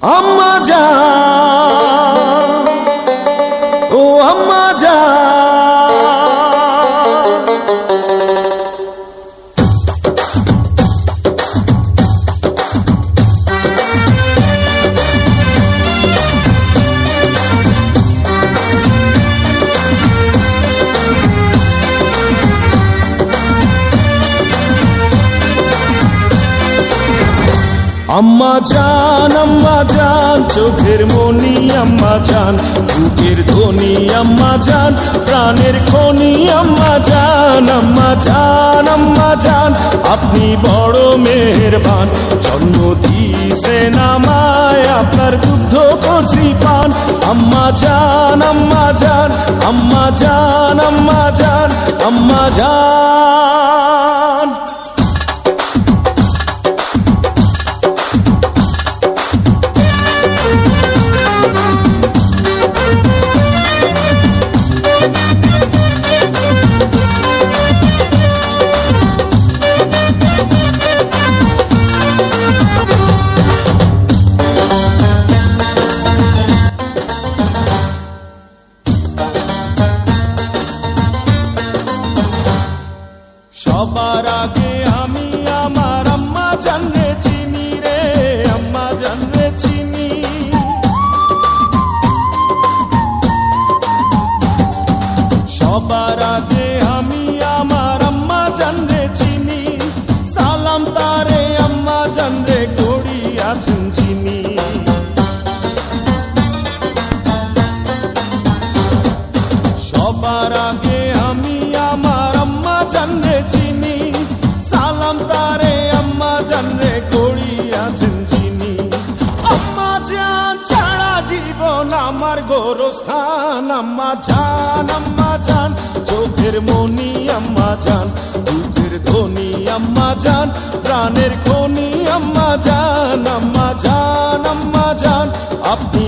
আম্মা জান, ও আম্মা জান, আম্মা জান, চোখের মনি আম্মা জান, বুকের ধ্বনি আম্মা জান, প্রাণের খনি আম্মা জান, আম্মা জান, আম্মা জান, আপনি বড় মেহেরবান, জন্ম দিয়েছেন আমায়, আপনার দুগ্ধ করছি পান, আম্মা জান, আম্মা জান, আম্মা জান, আম্মা জান, আম্মা জান। সবার আগে আমি আমার আম্মা জানরে চিনি রে, আম্মা জানরে চিনি, সবার আগে আমি আমার আম্মা জানরে চিনি, সালাম তারে আম্মা জানরে করিয়াছেন চিনি, সবার আগে আমি আমার আম্মা জানরে চিনি, সালাম তারে আম্মা জানরে করিয়াছেন চিনি, আম্মা জান ছাড়া জীবন আমার গোরস্থান, আম্মা জান, আম্মা জান, চোখের মনি আম্মা জান, বুকের ধ্বনি আম্মা জান, প্রাণের খনি আম্মা জান, আম্মা জান, আম্মা জান, আপনি